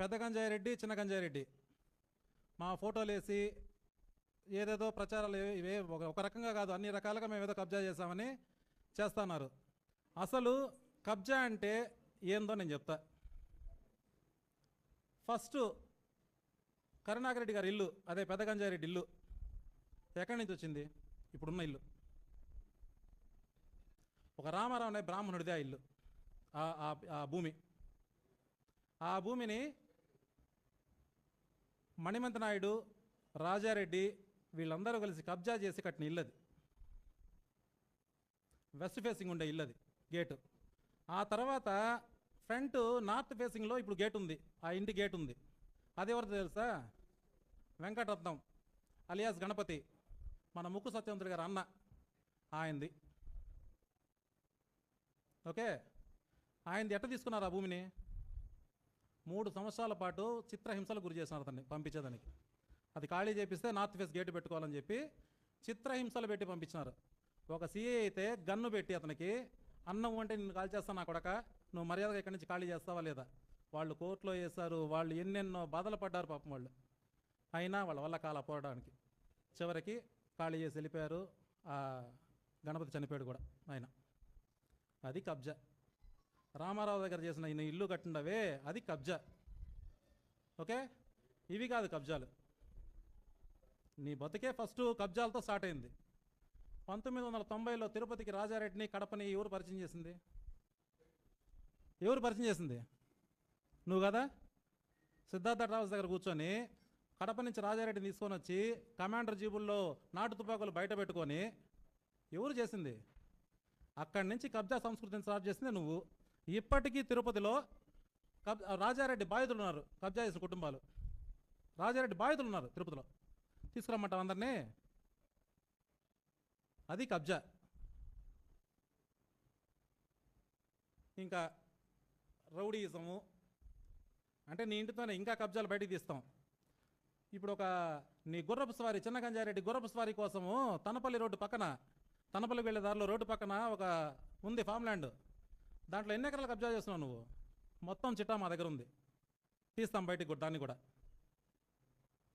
పెద్ద గంజాయి రెడ్డి, చిన్న గంజాయి రెడ్డి మా ఫోటోలు వేసి ఏదేదో ప్రచారాలు ఇవే ఒక రకంగా కాదు, అన్ని రకాలుగా మేము ఏదో కబ్జా చేశామని చేస్తున్నారు. అసలు కబ్జా అంటే ఏందో నేను చెప్తా. ఫస్ట్ కరుణాకర్ రెడ్డి గారి ఇల్లు, అదే పెద్ద గంజాయి రెడ్డి ఇల్లు ఎక్కడి నుంచి వచ్చింది? ఇప్పుడున్న ఇల్లు ఒక రామారావు అనే బ్రాహ్మణుడిదే ఆ ఇల్లు, ఆ భూమి. ఆ భూమిని మణిమంత నాయుడు, రాజారెడ్డి వీళ్ళందరూ కలిసి కబ్జా చేసి కట్టిన ఇల్లు అది. వెస్ట్ ఫేసింగ్ ఉండే ఇల్లు అది, గేటు. ఆ తర్వాత ఫ్రంట్ నార్త్ ఫేసింగ్లో ఇప్పుడు గేట్ ఉంది, ఆ ఇంటి గేట్ ఉంది. అది ఎవరిదో తెలుసా? వెంకటరత్నం అలియాస్ గణపతి, మన ముక్కు సత్యవంతుడి గారు అన్న, ఆయనది. ఓకే, ఆయనది ఎట్ట తీసుకున్నారు ఆ భూమిని? 3 సంవత్సరాల పాటు చిత్రహింసలు గురి చేసినారు అతన్ని పంపించేదానికి. అది ఖాళీ చేపిస్తే నార్త్ ఫేస్ గేటు పెట్టుకోవాలని చెప్పి చిత్రహింసలు పెట్టి పంపించినారు. ఒక సీఏ అయితే గన్ను పెట్టి అతనికి, అన్నం అంటే నిన్ను కాల్ చేస్తాను నా కొడక, నువ్వు మర్యాదగా ఇక్కడి నుంచి ఖాళీ చేస్తావా లేదా? వాళ్ళు కోర్టులో వేశారు, వాళ్ళు ఎన్నెన్నో బాధలు పడ్డారు పాపం వాళ్ళు. అయినా వాళ్ళ వల్ల కాల పోవడానికి చివరికి ఖాళీ చేసి వెళ్ళిపోయారు. ఆ గణపతి చనిపోయాడు కూడా ఆయన. అది కబ్జా. రామారావు దగ్గర చేసిన ఈయన ఇల్లు కట్టిండవే, అది కబ్జా. ఓకే, ఇవి కాదు కబ్జాలు. నీ బతికే ఫస్ట్ కబ్జాలతో స్టార్ట్ అయింది. 1990లో తిరుపతికి రాజారెడ్డిని, కడపని ఎవరు పరిచయం చేసింది? ఎవరు పరిచయం చేసింది? నువ్వు కదా. సిద్ధార్థ ట్రావెల్స్ దగ్గర కూర్చొని కడప నుంచి రాజారెడ్డిని తీసుకొని వచ్చి కమాండర్ జీబుల్లో నాటు తుపాకులు బయట పెట్టుకొని ఎవరు చేసింది? అక్కడి నుంచి కబ్జా సంస్కృతిని స్టార్ట్ చేసింది నువ్వు. ఇప్పటికీ తిరుపతిలో రాజారెడ్డి బాధితులు ఉన్నారు, కబ్జా చేసిన కుటుంబాలు. రాజారెడ్డి బాధితులు ఉన్నారు తిరుపతిలో, తీసుకురమ్మంటాం అందరినీ. అది కబ్జా. ఇంకా రౌడీయిజము అంటే నీ ఇంటితోనే ఇంకా కబ్జాలు బయటికి తీస్తాం. ఇప్పుడు నీ గుర్రపు స్వారీ, చిన్న గంజారెడ్డి గుర్రపు స్వారీ కోసము తనపల్లి రోడ్డు పక్కన, తనపల్లి వెళ్ళే దారిలో రోడ్డు పక్కన ఉంది ఫామ్ ల్యాండ్. దాంట్లో ఎన్ని ఎకరాలు కబ్జా చేస్తున్నావు నువ్వు? మొత్తం చిట్టా మా దగ్గర ఉంది, తీస్తాం బయటికి కూడా దాన్ని కూడా.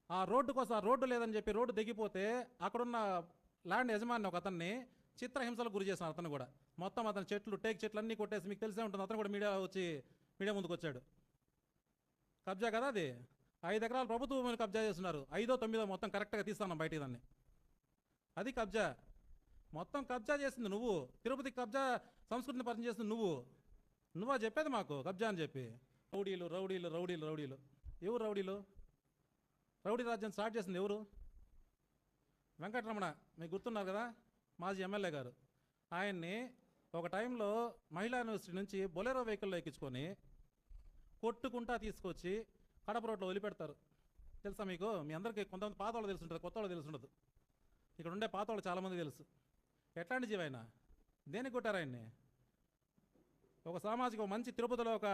ఆ రోడ్డు కోసం, ఆ రోడ్డు లేదని చెప్పి రోడ్డు దిగిపోతే అక్కడున్న ల్యాండ్ యజమాని ఒక అతన్ని చిత్రహింసలకు గురి చేసిన అతను కూడా. మొత్తం అతని చెట్లు, టేక్ చెట్లు అన్నీ కొట్టేసి, మీకు తెలిసే ఉంటుంది, అతను కూడా మీడియా ముందుకు వచ్చాడు. కబ్జా కదా అది. 5 ఎకరాలు ప్రభుత్వ భూమిని కబ్జా చేస్తున్నారు. 5దో 9దో మొత్తం కరెక్ట్గా తీస్తాను బయటికి దాన్ని. అది కబ్జా. మొత్తం కబ్జా చేసింది నువ్వు. తిరుపతికి కబ్జా సంస్కృతిని పరిచయం చేసింది నువ్వా చెప్పేది మాకు కబ్జా అని చెప్పి? రౌడీలు రౌడీలు రౌడీలు రౌడీలు. ఎవరు రౌడీలు? రౌడీ రాజ్యం స్టార్ట్ చేసింది ఎవరు? వెంకటరమణ, మీకు గుర్తున్నారు కదా, మాజీ ఎమ్మెల్యే గారు. ఆయన్ని ఒక టైంలో మహిళా యూనివర్సిటీ నుంచి బొలెరో వెహికల్లో ఎక్కించుకొని కొట్టుకుంటా తీసుకొచ్చి కడప రోడ్లో వదిలిపెడతారు. తెలుసా మీకు? మీ అందరికీ కొంతమంది పాత వాళ్ళు తెలుసుంటుంది, కొత్త వాళ్ళు తెలుసుండదు. ఇక్కడ ఉండే పాత వాళ్ళు చాలామంది తెలుసు. ఎట్లాంటి జీవి ఆయన? దేనికి కొట్టారు ఆయన్ని? మంచి తిరుపతిలో ఒక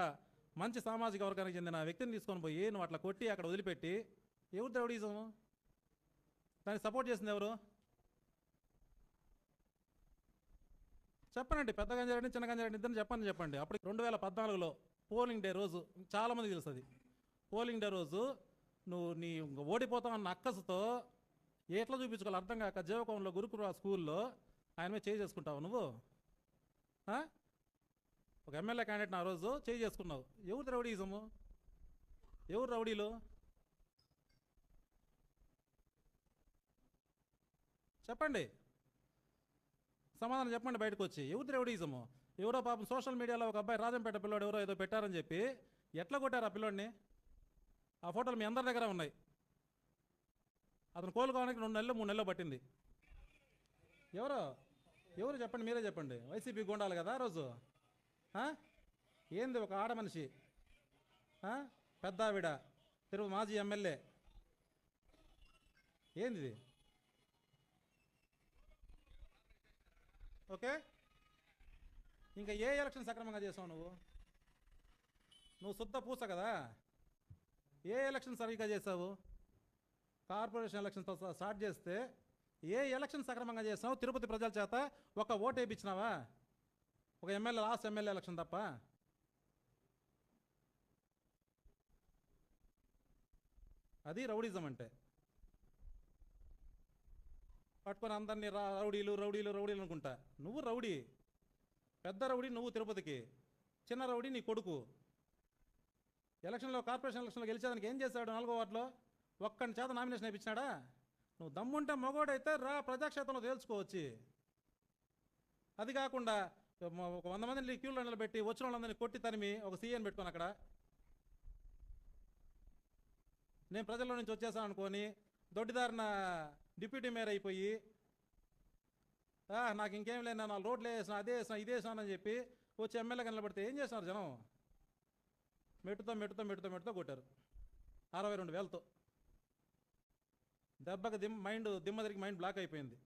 మంచి సామాజిక వర్గానికి చెందిన వ్యక్తిని తీసుకొని పోయి నువ్వు అట్లా కొట్టి అక్కడ వదిలిపెట్టి, ఎవరు రౌడీజము? దాన్ని సపోర్ట్ చేసింది ఎవరు? చెప్పండి. పెద్ద గంజారెడ్డి, చిన్న గంజారెడ్డి ఇద్దరిని చెప్పండి. అప్పుడు 2014లో పోలింగ్ డే రోజు, చాలామంది తెలుసు అది. పోలింగ్ డే రోజు నీ ఓడిపోతామన్న అక్కసుతో ఎట్లా చూపించుకోవాలి అర్థం కాక జీవకంలో గురుకుల స్కూల్లో ఆయన మీద చేయి చేసుకుంటావు నువ్వు. ఒక ఎమ్మెల్యే క్యాండిడేట్ ఆ రోజు చేయి చేసుకున్నావు. ఎవరు రౌడీజము? ఎవరు రౌడీలు? చెప్పండి, సమాధానం చెప్పండి బయటకు వచ్చి. ఎవరు రౌడీజము? ఎవరో పాపం సోషల్ మీడియాలో ఒక అబ్బాయి రాజంపేట పిల్లోడు ఎవరో ఏదో పెట్టారని చెప్పి ఎట్లా కొట్టారు ఆ పిల్లోడిని? ఆ ఫోటోలు మీ అందరి దగ్గర ఉన్నాయి. అతను కోలుకోవడానికి 2 నెలలు 3 నెలలు పట్టింది. ఎవరు చెప్పండి, మీరే చెప్పండి. వైసీపీ గుండాలి కదా ఆ రోజు. ఏంది ఒక ఆడ మనిషి, పెద్ద ఆవిడ, తిరుపతి మాజీ ఎమ్మెల్యే, ఏంది ఇది? ఓకే, ఇంకా ఏ ఎలక్షన్ సక్రమంగా చేసావు నువ్వు శుద్ధ పూస కదా. ఏ ఎలక్షన్ సరిగ్గా చేసావు? కార్పొరేషన్ ఎలక్షన్తో స్టార్ట్ చేస్తే ఏ ఎలక్షన్ సక్రమంగా చేసావు? తిరుపతి ప్రజల చేత ఒక ఓటు వేయించినావా? ఒక ఎమ్మెల్యే, లాస్ట్ ఎమ్మెల్యే ఎలక్షన్ తప్ప. అది రౌడీజం అంటే. పట్టుకొని అందరినీ రౌడీలు రౌడీలు రౌడీలు అనుకుంటా. నువ్వు రౌడీ, పెద్ద రౌడీ నువ్వు తిరుపతికి, చిన్న రౌడీ నీ కొడుకు. ఎలక్షన్లో కార్పొరేషన్ ఎలక్షన్లో గెలిచేదానికి ఏం చేశాడు 4వ వార్డులో? ఒక్కని చేత నామినేషన్ వేయించినాడా? నువ్వు దమ్ముంటే మగోడైతే రా ప్రజాక్షేత్రంలో తేల్చుకోవచ్చు. అది కాకుండా ఒక 100 మందిని క్యూలో నిలబెట్టి వచ్చిన వాళ్ళందరినీ కొట్టి తరిమి ఒక సీఎని పెట్టుకొని అక్కడ నేను ప్రజల్లో నుంచి వచ్చేసాను అనుకొని దొడ్డిదారిన డిప్యూటీ మేయర్ అయిపోయి నాకు ఇంకేం లేదు, నేను 4 రోడ్లు వేసిన అదే వేసిన ఇదే వేసాను అని చెప్పి వచ్చి ఎమ్మెల్యేగా నిలబడితే ఏం చేస్తున్నారు జనం? మెట్టుతో కొట్టారు 62,000తో. దెబ్బకి దిమ్మ తిరిగి మైండ్ బ్లాక్ అయిపోయింది.